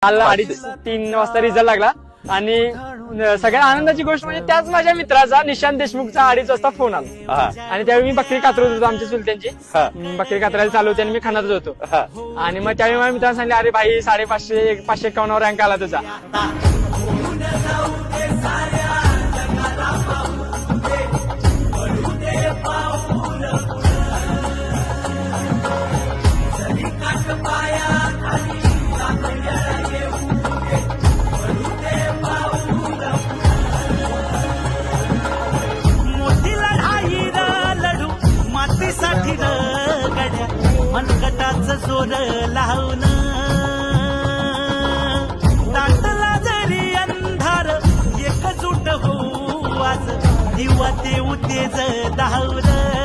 काल 2:30-3 वाजता रिझल्ट लागला आणि सगळ्यात आनंदाची गोष्ट म्हणजे त्याच माझ्या मित्राचा निशांत देशमुखचा 2:30 वाजता फोन आला आणि त्यावेळी मी बकरी कातरत होतो आमच्या चुलत्यांची बकरी कातरायला चालू होती आणि मी खानातच होतो आणि मग त्यावेळी माझ्या मित्रांनी सांगितले अरे भाई 551 रँक आला तुझा. साठी गड्या मनगटाचं जोर लावून दाटला जरी अंधार एकजूट होऊ आज दिवा देऊ तेज धावलं.